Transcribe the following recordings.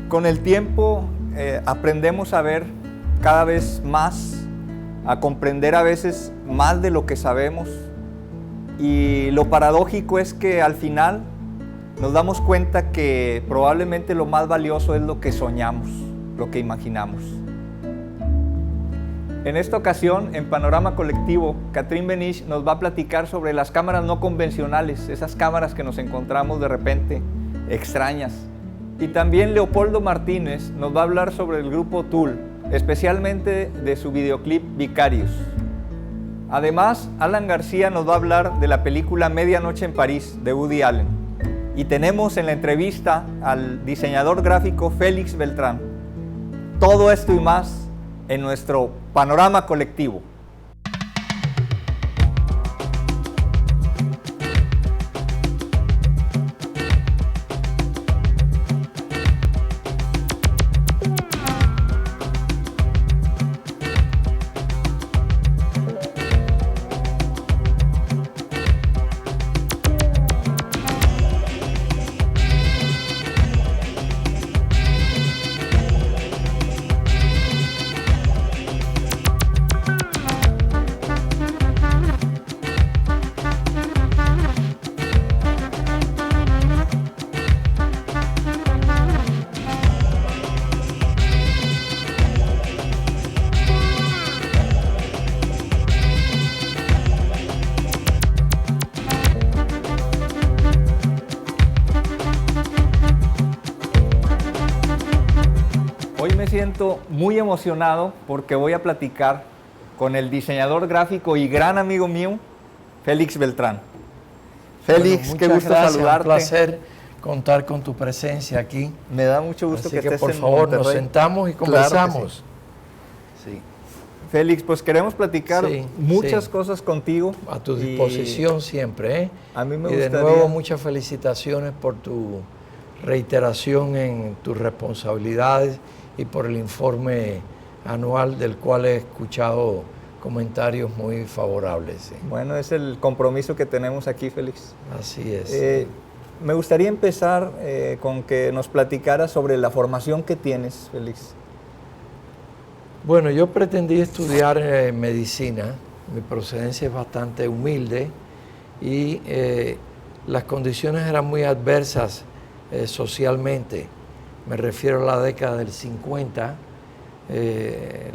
Con el tiempo aprendemos a ver cada vez más, a comprender a veces más de lo que sabemos, y lo paradójico es que al final nos damos cuenta que probablemente lo más valioso es lo que soñamos, lo que imaginamos. En esta ocasión, en Panorama Colectivo, Catherine Benich nos va a platicar sobre las cámaras no convencionales, esas cámaras que nos encontramos de repente extrañas. Y también Leopoldo Martínez nos va a hablar sobre el grupo Tool, especialmente de su videoclip Vicarious. Además, Alan García nos va a hablar de la película Medianoche en París, de Woody Allen. Y tenemos en la entrevista al diseñador gráfico Félix Beltrán. Todo esto y más en nuestro Panorama Colectivo. Hoy me siento muy emocionado porque voy a platicar con el diseñador gráfico y gran amigo mío, Félix Beltrán. Félix, bueno, qué gusto saludarte. Un placer contar con tu presencia aquí. Me da mucho gusto que estés por en favor, Monterrey. nos sentamos y conversamos. Claro que sí. Félix, pues queremos platicar muchas cosas contigo. A tu disposición siempre, ¿eh? A mí me gustaría. gustaría. De nuevo, muchas felicitaciones por tu reiteración en tus responsabilidades y por el informe anual del cual he escuchado comentarios muy favorables. Sí. Bueno, es el compromiso que tenemos aquí, Félix. Así es. Me gustaría empezar con que nos platicaras sobre la formación que tienes, Félix. Bueno, yo pretendí estudiar medicina. Mi procedencia es bastante humilde y las condiciones eran muy adversas socialmente. Me refiero a la década del 50.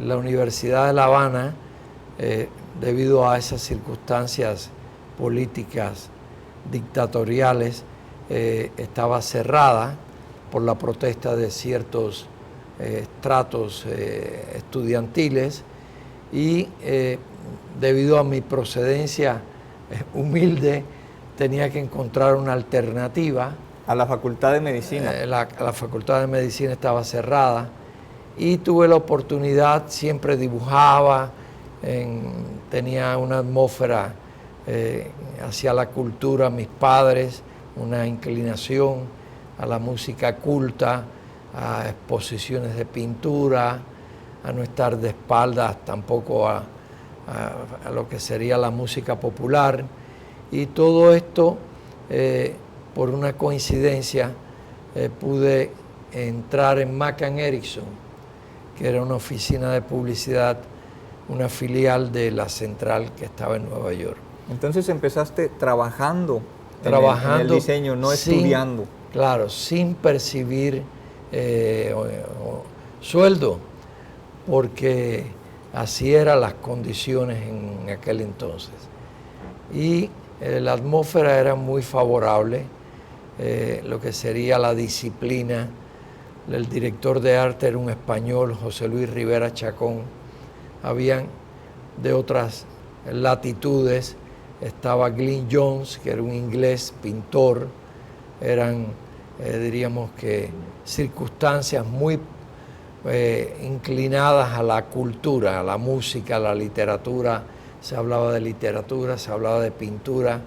La Universidad de La Habana, debido a esas circunstancias políticas dictatoriales, estaba cerrada por la protesta de ciertos estratos estudiantiles y debido a mi procedencia humilde tenía que encontrar una alternativa. A la Facultad de Medicina. La Facultad de Medicina estaba cerrada y tuve la oportunidad, siempre dibujaba, tenía una atmósfera hacia la cultura, mis padres, una inclinación a la música culta, a exposiciones de pintura, a no estar de espaldas tampoco a lo que sería la música popular, y todo esto por una coincidencia pude entrar en McCann Erickson, que era una oficina de publicidad, una filial de la central que estaba en Nueva York. Entonces empezaste trabajando en el diseño, no estudiando. Claro, sin percibir sueldo, porque así eran las condiciones en aquel entonces. Y la atmósfera era muy favorable, lo que sería la disciplina. El director de arte era un español, José Luis Rivera Chacón. Habían de otras latitudes, estaba Glyn Jones, que era un inglés pintor. Eran, diríamos que, circunstancias muy inclinadas a la cultura, a la música, a la literatura. Se hablaba de literatura, se hablaba de pintura.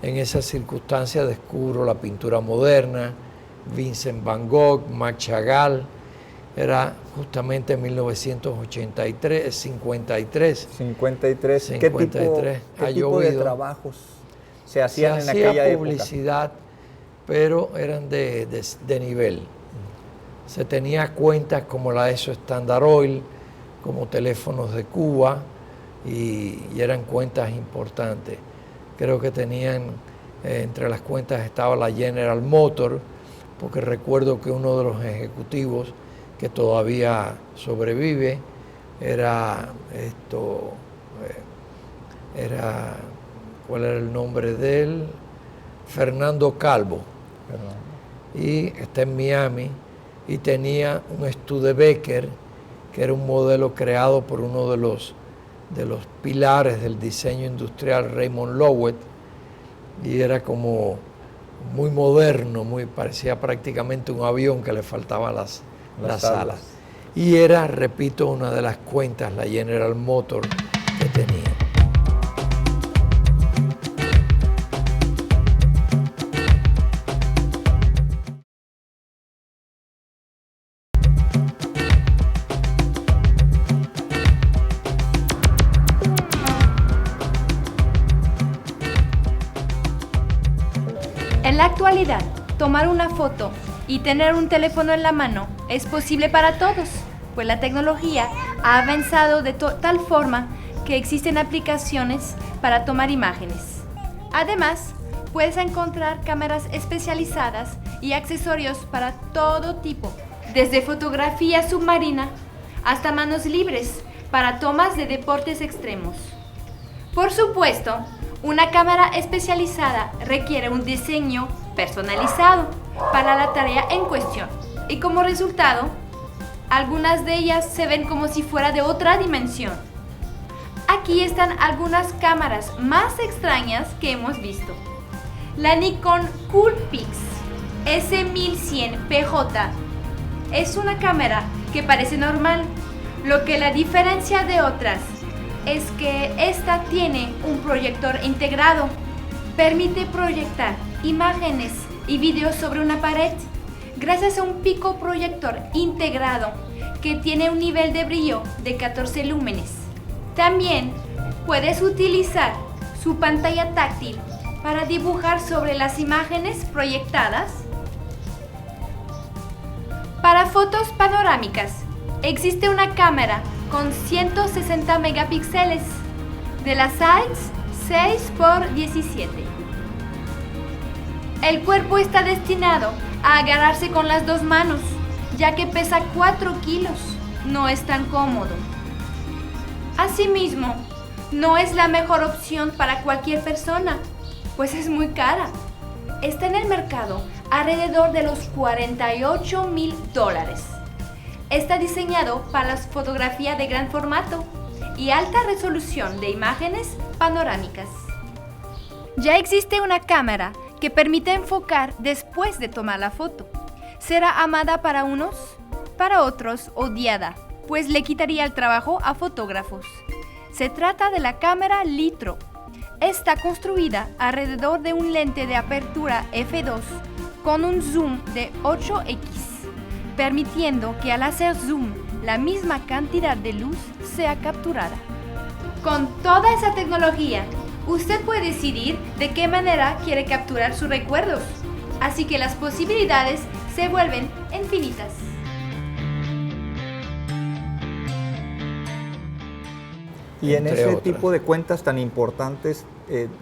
En esas circunstancias descubro la pintura moderna, Vincent Van Gogh, Max Chagall. Era justamente en 1983, 53. 53. ¿Qué tipo de trabajos se hacían en aquella época? Publicidad, pero eran de nivel. se tenía cuentas como la ESO Standard Oil, como Teléfonos de Cuba, y eran cuentas importantes. Creo que tenían, entre las cuentas estaba la General Motors, porque recuerdo que uno de los ejecutivos que todavía sobrevive era ¿cuál era el nombre de él? Fernando Calvo. Y está en Miami, y tenía un Studebaker, que era un modelo creado por uno de los pilares del diseño industrial, Raymond Loewy, y era como muy moderno, parecía prácticamente un avión que le faltaban las alas. Y era, repito, una de las cuentas, la General Motors, que tenía. En la actualidad, tomar una foto y tener un teléfono en la mano es posible para todos, pues la tecnología ha avanzado de tal forma que existen aplicaciones para tomar imágenes. Además, puedes encontrar cámaras especializadas y accesorios para todo tipo, desde fotografía submarina hasta manos libres para tomas de deportes extremos. Por supuesto, una cámara especializada requiere un diseño personalizado para la tarea en cuestión, y como resultado, algunas de ellas se ven como si fuera de otra dimensión. Aquí están algunas cámaras más extrañas que hemos visto. La Nikon Coolpix S1100PJ es una cámara que parece normal, lo que la diferencia de otras es que esta tiene un proyector integrado. Permite proyectar imágenes y videos sobre una pared gracias a un pico proyector integrado que tiene un nivel de brillo de 14 lúmenes. También puedes utilizar su pantalla táctil para dibujar sobre las imágenes proyectadas. Para fotos panorámicas, existe una cámara con 160 megapíxeles de la Zeiss 6x17. El cuerpo está destinado a agarrarse con las dos manos, ya que pesa 4 kilos. No es tan cómodo. Asimismo, no es la mejor opción para cualquier persona, pues es muy cara. Está en el mercado alrededor de los $48,000. Está diseñado para la fotografía de gran formato y alta resolución de imágenes panorámicas. Ya existe una cámara que permite enfocar después de tomar la foto. Será amada para unos, para otros odiada, pues le quitaría el trabajo a fotógrafos. Se trata de la cámara Litro. Está construida alrededor de un lente de apertura f2 con un zoom de 8x, permitiendo que al hacer zoom la misma cantidad de luz sea capturada. Con toda esa tecnología, usted puede decidir de qué manera quiere capturar sus recuerdos, así que las posibilidades se vuelven infinitas. Y en ese tipo de cuentas tan importantes,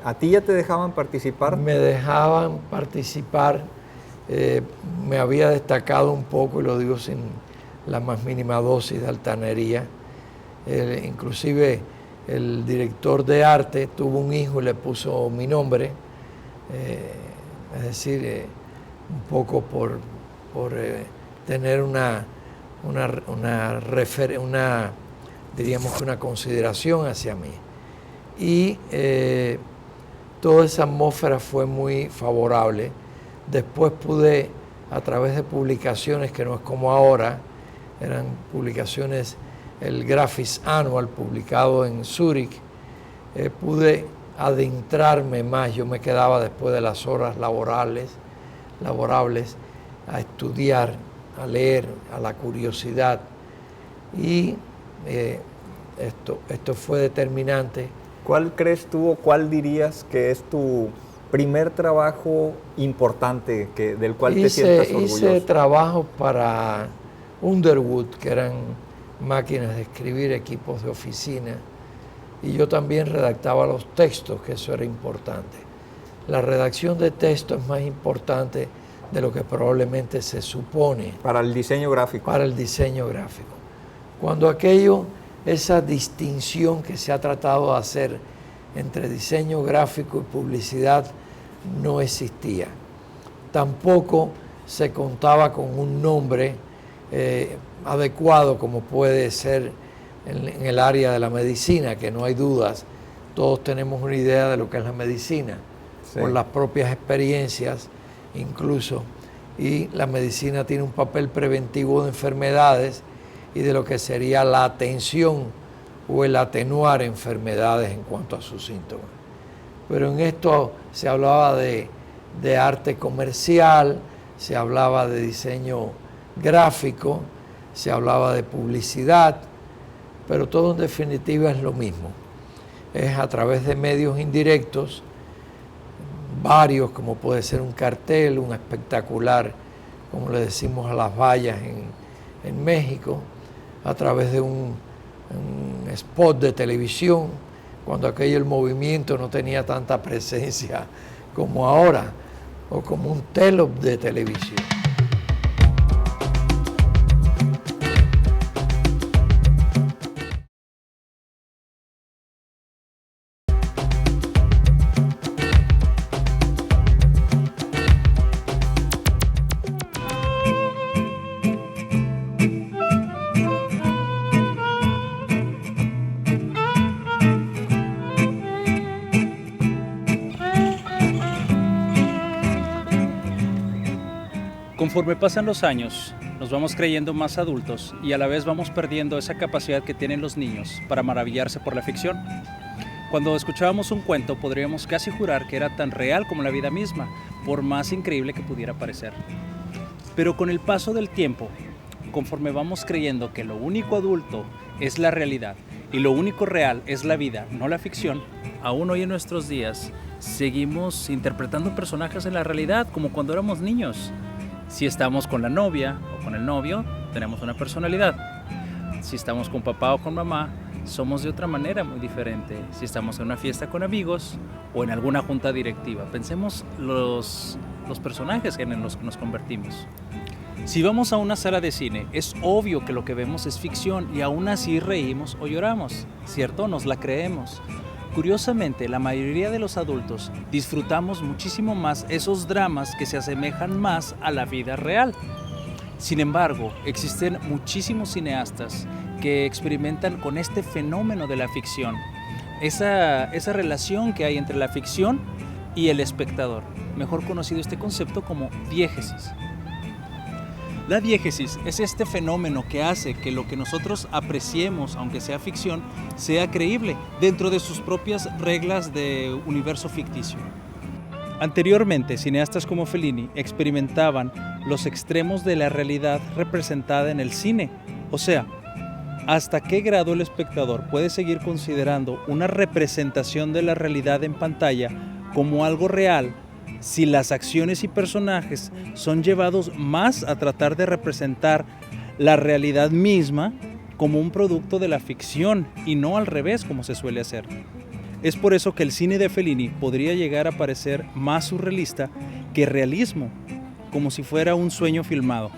¿a ti ya te dejaban participar? Me dejaban participar, me había destacado un poco, y lo digo sin la más mínima dosis de altanería. Inclusive el director de arte tuvo un hijo y le puso mi nombre, es decir, un poco por tener diríamos que una consideración hacia mí. Y toda esa atmósfera fue muy favorable. Después pude, a través de publicaciones que no es como ahora, eran publicaciones, el Graphics Annual publicado en Zúrich, pude adentrarme más. Yo me quedaba después de las horas laborables a estudiar, a leer, a la curiosidad. Y esto fue determinante. ¿Cuál crees tú o cuál dirías que es tu primer trabajo importante del cual te sientas orgulloso? Hice trabajo para Underwood, que eran máquinas de escribir, equipos de oficina, y yo también redactaba los textos, que eso era importante. La redacción de texto es más importante de lo que probablemente se supone. Para el diseño gráfico. Para el diseño gráfico. Cuando esa distinción que se ha tratado de hacer entre diseño gráfico y publicidad no existía. Tampoco se contaba con un nombre adecuado como puede ser en el área de la medicina, que no hay dudas, todos tenemos una idea de lo que es la medicina, sí, por las propias experiencias incluso, y la medicina tiene un papel preventivo de enfermedades y de lo que sería la atención o el atenuar enfermedades en cuanto a sus síntomas. Pero en esto se hablaba de arte comercial, se hablaba de diseño gráfico, se hablaba de publicidad, pero todo en definitiva es lo mismo. Es a través de medios indirectos, varios, como puede ser un cartel, un espectacular, como le decimos a las vallas en México, a través de un spot de televisión, cuando aquello el movimiento no tenía tanta presencia como ahora, o como un telop de televisión. Conforme pasan los años, nos vamos creyendo más adultos y a la vez vamos perdiendo esa capacidad que tienen los niños para maravillarse por la ficción. Cuando escuchábamos un cuento, podríamos casi jurar que era tan real como la vida misma, por más increíble que pudiera parecer. Pero con el paso del tiempo, conforme vamos creyendo que lo único adulto es la realidad y lo único real es la vida, no la ficción, aún hoy en nuestros días seguimos interpretando personajes en la realidad como cuando éramos niños. Si estamos con la novia o con el novio, tenemos una personalidad. Si estamos con papá o con mamá, somos de otra manera muy diferente. Si estamos en una fiesta con amigos o en alguna junta directiva, pensemos los personajes en los que nos convertimos. Si vamos a una sala de cine, es obvio que lo que vemos es ficción y aún así reímos o lloramos, ¿cierto? Nos la creemos. Curiosamente, la mayoría de los adultos disfrutamos muchísimo más esos dramas que se asemejan más a la vida real. Sin embargo, existen muchísimos cineastas que experimentan con este fenómeno de la ficción, esa relación que hay entre la ficción y el espectador, mejor conocido este concepto como diégesis. La diégesis es este fenómeno que hace que lo que nosotros apreciemos, aunque sea ficción, sea creíble dentro de sus propias reglas de universo ficticio. Anteriormente, cineastas como Fellini experimentaban los extremos de la realidad representada en el cine, o sea, hasta qué grado el espectador puede seguir considerando una representación de la realidad en pantalla como algo real si las acciones y personajes son llevados más a tratar de representar la realidad misma como un producto de la ficción y no al revés como se suele hacer. Es por eso que el cine de Fellini podría llegar a parecer más surrealista que realismo, como si fuera un sueño filmado.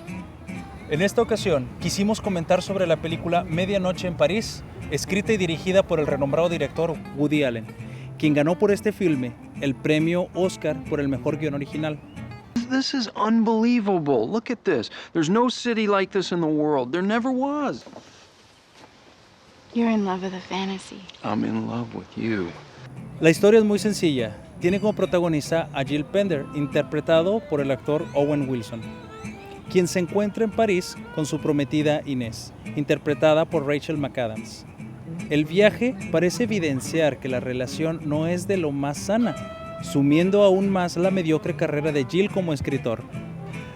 En esta ocasión quisimos comentar sobre la película Medianoche en París, escrita y dirigida por el renombrado director Woody Allen, quien ganó por este filme el premio Oscar por el mejor guión original. This is unbelievable. Look at this. There's no city like this in the world. There never was. You're in love with a fantasy. I'm in love with you. La historia es muy sencilla. Tiene como protagonista a Jill Pender, interpretado por el actor Owen Wilson, quien se encuentra en París con su prometida Inés, interpretada por Rachel McAdams. El viaje parece evidenciar que la relación no es de lo más sana, sumiendo aún más la mediocre carrera de Jill como escritor.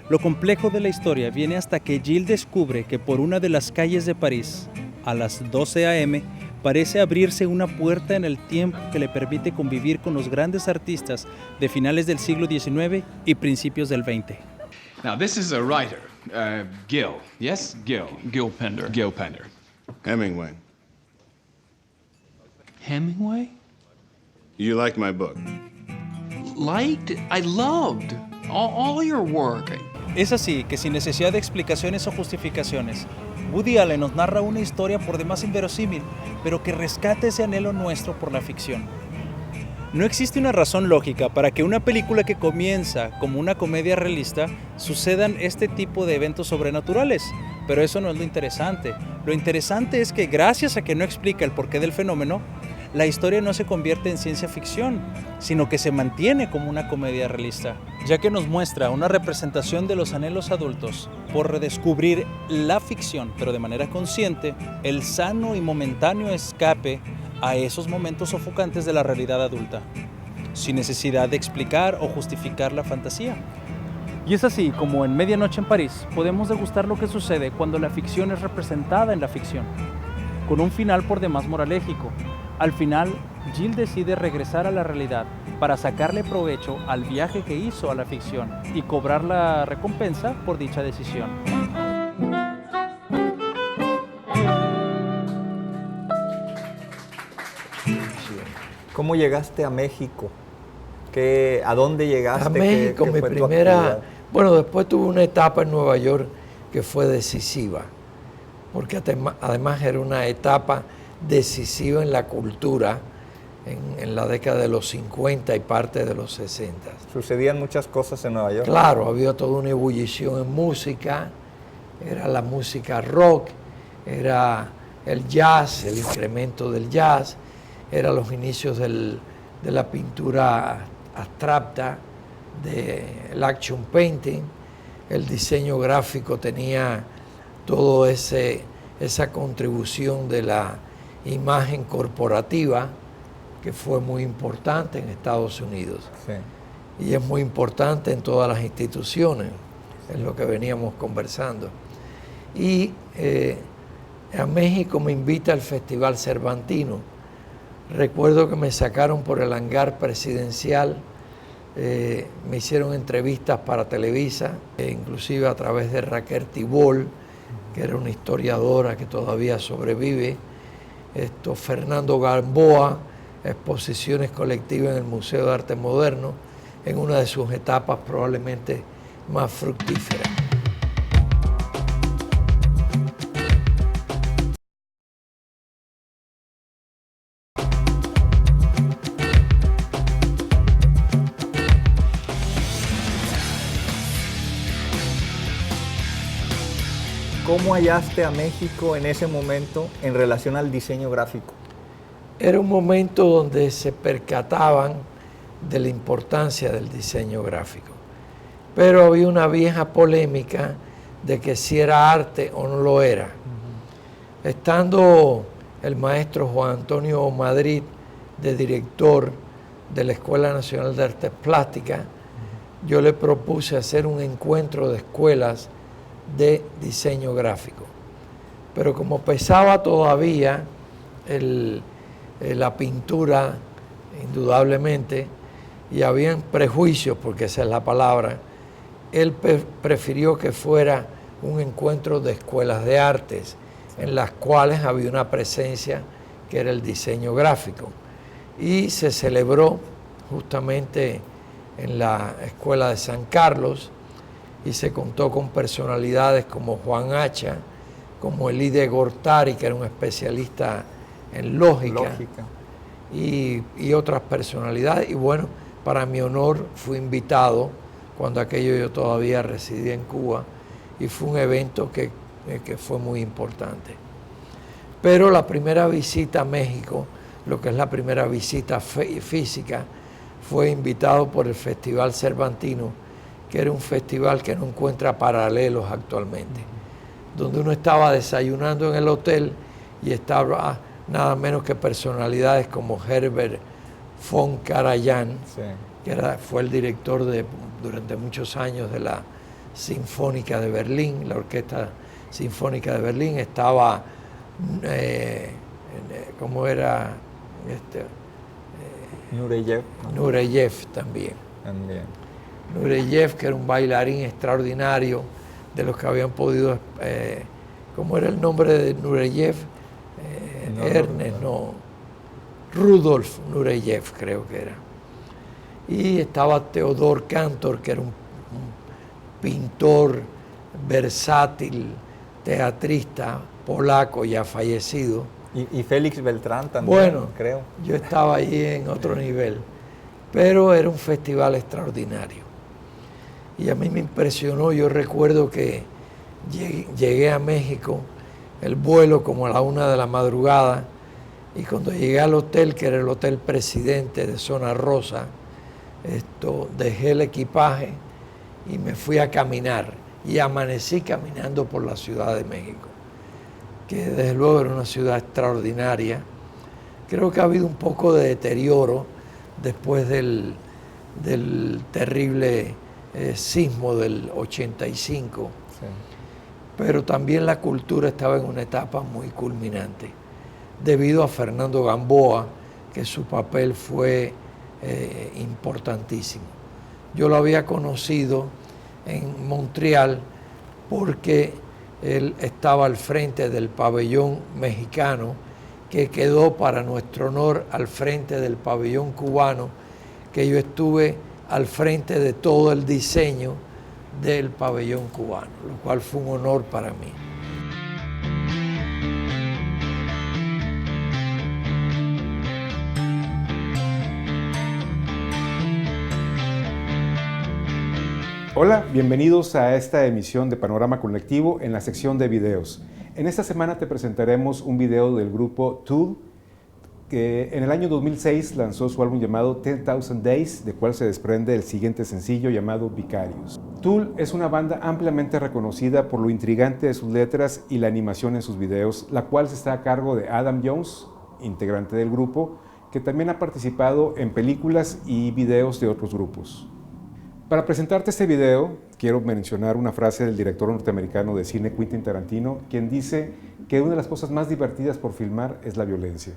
Lo complejo de la historia viene hasta que Jill descubre que por una de las calles de París, a las 12 a.m., parece abrirse una puerta en el tiempo que le permite convivir con los grandes artistas de finales del siglo XIX y principios del XX. Now, this is a writer, Gil. Yes? Gil. Gil Pender. Gil Pender. Hemingway. Hemingway? You like my book? Liked? I loved all your work. Es así que sin necesidad de explicaciones o justificaciones, Woody Allen nos narra una historia por demás inverosímil, pero que rescata ese anhelo nuestro por la ficción. No existe una razón lógica para que una película que comienza como una comedia realista sucedan este tipo de eventos sobrenaturales, pero eso no es lo interesante. Lo interesante es que gracias a que no explica el porqué del fenómeno, la historia no se convierte en ciencia ficción, sino que se mantiene como una comedia realista, ya que nos muestra una representación de los anhelos adultos por redescubrir la ficción, pero de manera consciente, el sano y momentáneo escape a esos momentos sofocantes de la realidad adulta, sin necesidad de explicar o justificar la fantasía. Y es así como en Medianoche en París podemos degustar lo que sucede cuando la ficción es representada en la ficción, con un final por demás moralégico. Al final, Jill decide regresar a la realidad para sacarle provecho al viaje que hizo a la ficción y cobrar la recompensa por dicha decisión. ¿Cómo llegaste a México? ¿A dónde llegaste? A México, ¿Qué mi fue tu primera... actividad? Bueno, después tuve una etapa en Nueva York que fue decisiva, porque además era una etapa decisiva en la cultura en la década de los 50 y parte de los 60. Sucedían muchas cosas en Nueva York. Claro, había toda una ebullición en música, era la música rock, era el jazz, el incremento del jazz, eran los inicios de la pintura abstracta, del action painting, el diseño gráfico tenía todo esa contribución de la imagen corporativa que fue muy importante en Estados Unidos. Sí. Y es muy importante en todas las instituciones, es lo que veníamos conversando. Y a México me invita al Festival Cervantino. Recuerdo que me sacaron por el hangar presidencial, me hicieron entrevistas para Televisa, inclusive a través de Raquel Tibol, que era una historiadora que todavía sobrevive, Fernando Gamboa, exposiciones colectivas en el Museo de Arte Moderno, en una de sus etapas probablemente más fructíferas. ¿Cómo hallaste a México en ese momento en relación al diseño gráfico? Era un momento donde se percataban de la importancia del diseño gráfico, pero había una vieja polémica de que si era arte o no lo era. Estando el maestro Juan Antonio Madrid de director de la Escuela Nacional de Artes Plásticas, yo le propuse hacer un encuentro de escuelas de diseño gráfico. Pero como pesaba todavía la pintura, indudablemente, y habían prejuicios, porque esa es la palabra, él prefirió que fuera un encuentro de escuelas de artes, en las cuales había una presencia que era el diseño gráfico. Y se celebró justamente en la Escuela de San Carlos, y se contó con personalidades como Juan Hacha, como Elide Gortari, que era un especialista en lógica. Y otras personalidades. Y bueno, para mi honor fui invitado cuando aquello yo todavía residía en Cuba, y fue un evento que fue muy importante. Pero la primera visita a México, lo que es la primera visita física, fue invitado por el Festival Cervantino, que era un festival que no encuentra paralelos actualmente, donde uno estaba desayunando en el hotel y estaba nada menos que personalidades como Herbert von Karajan, sí, que fue el director durante muchos años de la Sinfónica de Berlín, la Orquesta Sinfónica de Berlín. Estaba, ¿cómo era? Nureyev. Nureyev también. Nureyev, que era un bailarín extraordinario, de los que habían podido, ¿cómo era el nombre de Nureyev? Rudolf Nureyev creo que era. Y estaba Theodor Kantor, que era un pintor versátil, teatrista polaco ya fallecido. Y Félix Beltrán también, Bueno, creo. Yo estaba ahí en otro nivel, pero era un festival extraordinario. Y a mí me impresionó, yo recuerdo que llegué a México, el vuelo como a la 1 de la madrugada, y cuando llegué al hotel, que era el Hotel Presidente de Zona Rosa, dejé el equipaje y me fui a caminar, y amanecí caminando por la Ciudad de México, que desde luego era una ciudad extraordinaria. Creo que ha habido un poco de deterioro después del terrible sismo del 85, Sí. pero también la cultura estaba en una etapa muy culminante, debido a Fernando Gamboa, que su papel fue importantísimo. Yo lo había conocido en Montreal porque él estaba al frente del pabellón mexicano, que quedó para nuestro honor al frente del pabellón cubano, que yo estuve al frente de todo el diseño del pabellón cubano, lo cual fue un honor para mí. Hola, bienvenidos a esta emisión de Panorama Colectivo en la sección de videos. En esta semana te presentaremos un video del grupo Tool, que en el año 2006 lanzó su álbum llamado 10,000 Days, de cual se desprende el siguiente sencillo llamado Vicarious. Tool es una banda ampliamente reconocida por lo intrigante de sus letras y la animación en sus videos, la cual está a cargo de Adam Jones, integrante del grupo, que también ha participado en películas y videos de otros grupos. Para presentarte este video, quiero mencionar una frase del director norteamericano de cine Quentin Tarantino, quien dice que una de las cosas más divertidas por filmar es la violencia.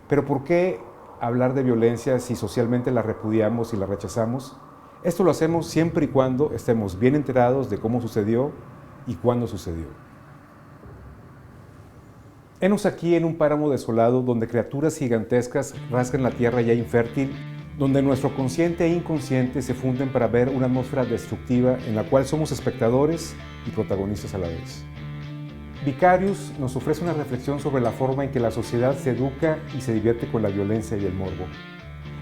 Pero ¿por qué hablar de violencia si socialmente la repudiamos y la rechazamos? Esto lo hacemos siempre y cuando estemos bien enterados de cómo sucedió y cuándo sucedió. Henos aquí en un páramo desolado donde criaturas gigantescas rasgan la tierra ya infértil, donde nuestro consciente e inconsciente se funden para ver una atmósfera destructiva en la cual somos espectadores y protagonistas a la vez. Vicarious nos ofrece una reflexión sobre la forma en que la sociedad se educa y se divierte con la violencia y el morbo.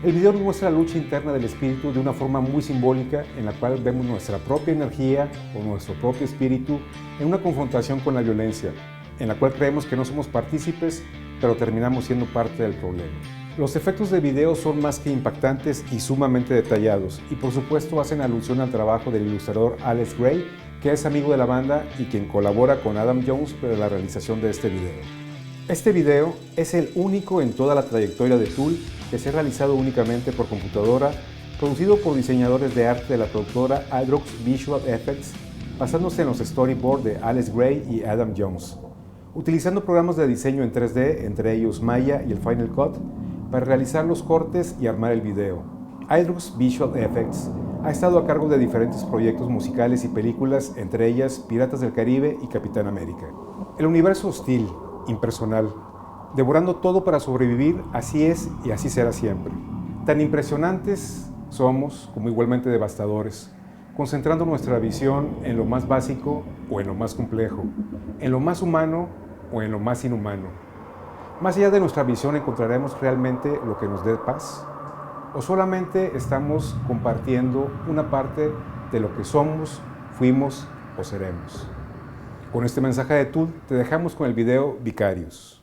El video nos muestra la lucha interna del espíritu de una forma muy simbólica en la cual vemos nuestra propia energía o nuestro propio espíritu en una confrontación con la violencia, en la cual creemos que no somos partícipes, pero terminamos siendo parte del problema. Los efectos de video son más que impactantes y sumamente detallados, y por supuesto hacen alusión al trabajo del ilustrador Alex Gray, que es amigo de la banda y quien colabora con Adam Jones para la realización de este video. Este video es el único en toda la trayectoria de Tool que se ha realizado únicamente por computadora, producido por diseñadores de arte de la productora Hydrox Visual Effects, basándose en los storyboards de Alex Gray y Adam Jones, utilizando programas de diseño en 3D, entre ellos Maya y el Final Cut, para realizar los cortes y armar el video. Hydrox Visual Effects ha estado a cargo de diferentes proyectos musicales y películas, entre ellas Piratas del Caribe y Capitán América. El universo hostil, impersonal, devorando todo para sobrevivir, así es y así será siempre. Tan impresionantes somos como igualmente devastadores, concentrando nuestra visión en lo más básico o en lo más complejo, en lo más humano o en lo más inhumano. Más allá de nuestra visión, ¿encontraremos realmente lo que nos dé paz? ¿O solamente estamos compartiendo una parte de lo que somos, fuimos o seremos? Con este mensaje de Tool te dejamos con el video Vicarious.